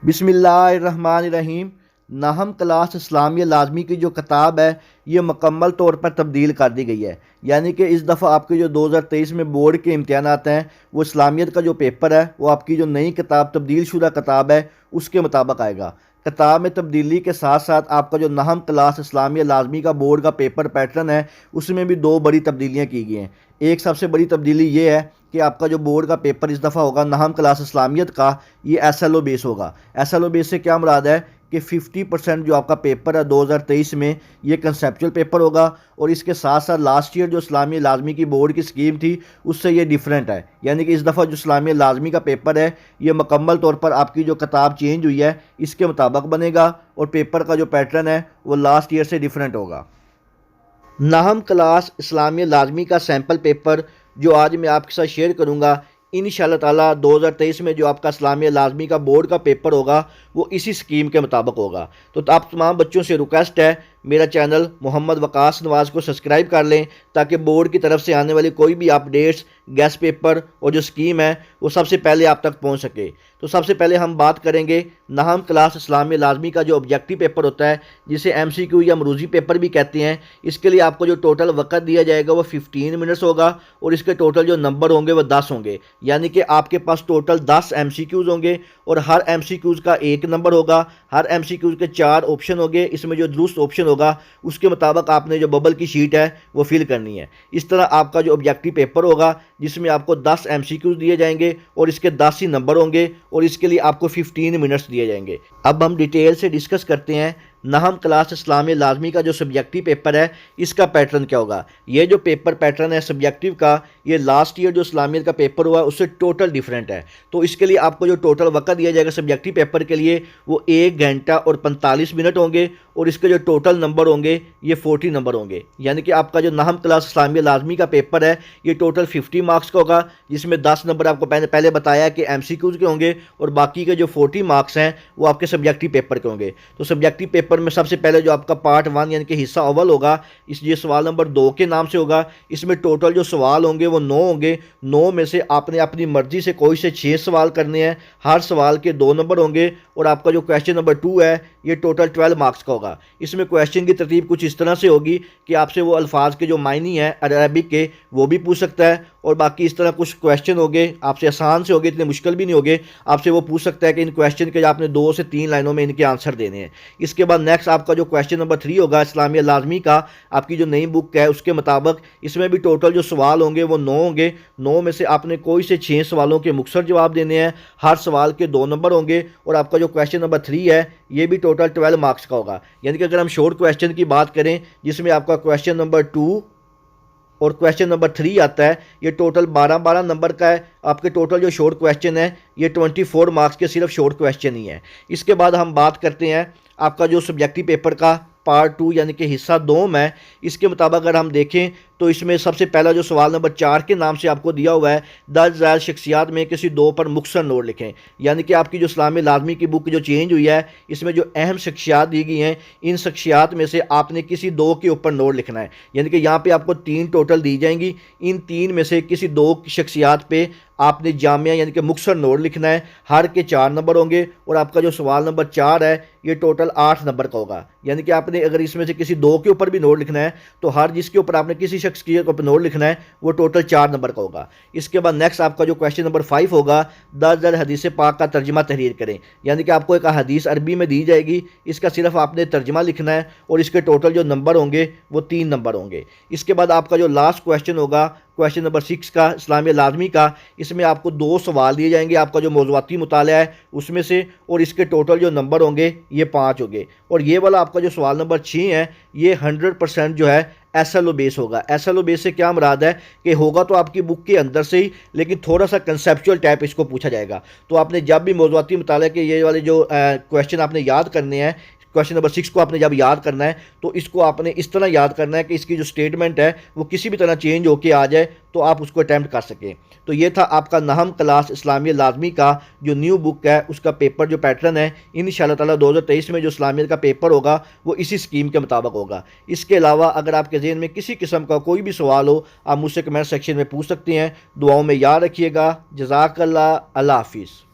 बिस्मिल्लाहिर्रहमानिर्रहीम। नाहम क्लास इस्लामिया लाजमी की जो किताब है ये मुकम्मल तौर पर तब्दील कर दी गई है। यानी कि इस दफ़ा आपके जो 2023 में बोर्ड के इम्तहानात हैं वो इस्लामियत का जो पेपर है वो आपकी जो नई किताब तब्दील शुदा किताब है उसके मुताबिक आएगा। किताब में तब्दीली के साथ साथ आपका जो नाहम क्लास इस्लामिया लाजमी का बोर्ड का पेपर पैटर्न है उसमें भी दो बड़ी तब्दीलियाँ की गई हैं। एक सबसे बड़ी तब्दीली ये है कि आपका जो बोर्ड का पेपर इस दफ़ा होगा नाहम क्लास इस्लामियत का ये SLO बेस होगा। SLO बेस से क्या मुराद है कि 50% जो आपका पेपर है 2023 में ये कंसेप्चुअल पेपर होगा और इसके साथ साथ लास्ट ईयर जो इस्लामिया लाजमी की बोर्ड की स्कीम थी उससे ये डिफरेंट है। यानी कि इस दफ़ा जो इस्लामिया लाजमी का पेपर है ये मुकम्मल तौर पर आपकी जो किताब चेंज हुई है इसके मुताबिक बनेगा और पेपर का जो पैटर्न है वो लास्ट ईयर से डिफरेंट होगा। नाहम क्लास इस्लामिया लाजमी का सैम्पल पेपर जो आज मैं आपके साथ शेयर करूँगा इंशाअल्लाह ताला 2023 में जो आपका इस्लामिया लाजमी का बोर्ड का पेपर होगा वो इसी स्कीम के मुताबिक होगा। तो आप तमाम बच्चों से रिक्वेस्ट है मेरा चैनल मोहम्मद वकास नवाज़ को सब्सक्राइब कर लें ताकि बोर्ड की तरफ से आने वाली कोई भी अपडेट्स गेस्ट पेपर और जो स्कीम है वो सबसे पहले आप तक पहुंच सके। तो सबसे पहले हम बात करेंगे नाहम क्लास इस्लामिया लाजमी का जो ऑब्जेक्टिव पेपर होता है जिसे MCQ या मरूजी पेपर भी कहते हैं। इसके लिए आपको जो टोटल वक्त दिया जाएगा वो 15 मिनट्स होगा और इसके टोटल जो नंबर होंगे वो 10 होंगे। यानी कि आपके पास टोटल 10 MCQs होंगे और हर MCQs का एक नंबर होगा। हर MCQs के 4 ऑप्शन होंगे। इसमें जो दुरुस्त ऑप्शन होगा उसके मुताबिक आपने जो बबल की शीट है वो फिल करनी है। इस तरह आपका जो ऑब्जेक्टिव पेपर होगा जिसमें आपको 10 MCQs दिए जाएंगे और इसके 10 ही नंबर होंगे और इसके लिए आपको 15 मिनट्स दिए जाएंगे। अब हम डिटेल से डिस्कस करते हैं नाहम क्लास इस्लामिया लाजमी का जो सब्जेक्टिव पेपर है इसका पैटर्न क्या होगा। ये जो पेपर पैटर्न है सब्जेक्टिव का ये लास्ट ईयर जो इस्लामियत का पेपर हुआ उससे टोटल डिफरेंट है। तो इसके लिए आपको जो टोटल वक्त दिया जाएगा सब्जेक्टिव पेपर के लिए वो 1 घंटा और 45 मिनट होंगे और इसके जो टोटल नंबर होंगे ये 40 नंबर होंगे। यानी कि आपका जो नाहम क्लास इस्लामिया लाजमी का पेपर है ये टोटल 50 मार्क्स का होगा जिसमें 10 नंबर आपको पहले बताया कि MCQs के होंगे और बाकी के जो 40 मार्क्स हैं वो आपके सब्जेक्टिव पेपर के होंगे। तो सब्जेक्टिव पेपर में सबसे पहले जो आपका पार्ट 1 यानी कि हिस्सा अव्वल होगा इस ये सवाल नंबर 2 के नाम से होगा। इसमें टोटल जो सवाल होंगे वो 9 होंगे। 9 में से आपने अपनी मर्जी से कोई से 6 सवाल करने हैं। हर सवाल के 2 नंबर होंगे और आपका जो क्वेश्चन नंबर 2 है ये टोटल 12 मार्क्स का होगा। इसमें क्वेश्चन की तरतीब कुछ इस तरह से होगी कि आपसे वो अल्फाज के जो मायनी है अरबिक के वो भी पूछ सकता है और बाकी इस तरह कुछ क्वेश्चन होंगे आपसे आसान से होंगे, इतने मुश्किल भी नहीं होंगे। आपसे वो पूछ सकता है कि इन क्वेश्चन के आपने 2 से 3 लाइनों में इनके आंसर देने हैं। इसके बाद नेक्स्ट आपका जो क्वेश्चन नंबर 3 होगा इस्लामिया लाजमी का आपकी जो नई बुक है उसके मुताबिक इसमें भी टोटल जो सवाल होंगे वो 9 होंगे। 9 में से आपने कोई से 6 सवालों के मुख्तसर जवाब देने हैं। हर सवाल के 2 नंबर होंगे और आपका जो क्वेश्चन नंबर 3 है ये भी टोटल 12 मार्क्स का होगा। यानी कि अगर हम शॉर्ट क्वेश्चन की बात करें जिसमें आपका क्वेश्चन नंबर 2 और क्वेश्चन नंबर 3 आता है ये टोटल 12-12 नंबर का है। आपके टोटल जो शॉर्ट क्वेश्चन है ये 24 मार्क्स के सिर्फ शॉर्ट क्वेश्चन ही है। इसके बाद हम बात करते हैं आपका जो सब्जेक्टिव पेपर का पार्ट 2 यानी कि हिस्सा 2 में। इसके मुताबिक अगर हम देखें तो इसमें सबसे पहला जो सवाल नंबर 4 के नाम से आपको दिया हुआ है 10 ज़ायद शख्सियात में किसी 2 पर मुख्तसर नोट लिखें। यानी कि आपकी जो इस्लामिया लाजमी की बुक जो चेंज हुई है इसमें जो अहम शख्सियात दी गई हैं इन शख्सियात में से आपने किसी 2 के ऊपर नोट लिखना है। यानी कि यहाँ पे आपको 3 टोटल दी जाएंगी। इन 3 में से किसी 2 शख्सियात पे आपने जामिया यानी कि मुख्तसर नोट लिखना है। हर के 4 नंबर होंगे और आपका जो सवाल नंबर 4 है ये टोटल 8 नंबर का होगा। यानी कि आपने अगर इसमें से किसी 2 के ऊपर भी नोट लिखना है तो हर जिसके ऊपर आपने किसी शख्स के ऊपर नोट लिखना है वो टोटल 4 नंबर का होगा। इसके बाद नेक्स्ट आपका जो क्वेश्चन नंबर 5 होगा 10 ज़र हदीस पाक का तर्जमा तहरीर करें। यानी कि आपको एक हदीस अरबी में दी जाएगी इसका सिर्फ आपने तर्जमा लिखना है और इसके टोटल जो नंबर होंगे वो 3 नंबर होंगे। इसके बाद आपका जो लास्ट क्वेश्चन होगा क्वेश्चन नंबर 6 का इस्लामिया लाजमी का इसमें आपको 2 सवाल दिए जाएंगे आपका जो मौज़ूआती मुताला है उसमें से और इसके टोटल जो नंबर होंगे ये 5 होंगे। और ये वाला आपका जो सवाल नंबर 6 है ये 100% जो है SLO बेस होगा। SLO बेस से क्या मुराद है कि होगा तो आपकी बुक के अंदर से ही लेकिन थोड़ा सा कंसेप्चुअल टाइप इसको पूछा जाएगा। तो आपने जब भी मौज़ूआती मुताले के ये वाले जो क्वेश्चन आपने याद करने हैं क्वेश्चन नंबर 6 को आपने जब याद करना है तो इसको आपने इस तरह याद करना है कि इसकी जो स्टेटमेंट है वो किसी भी तरह चेंज होके आ जाए तो आप उसको अटैम्प्ट कर सकें। तो ये था आपका नाहम क्लास इस्लामिया लाजमी का जो न्यू बुक है उसका पेपर जो पैटर्न है इंशाअल्लाह ताला 2023 में जो इस्लामियत का पेपर होगा वो इसी स्कीम के मुताबिक होगा। इसके अलावा अगर आपके ज़हन में किसी किस्म का कोई भी सवाल हो आप मुझसे कमेंट सेक्शन में पूछ सकते हैं। दुआओं में याद रखिएगा। जज़ाकल्लाह। अल्लाह हाफिज़।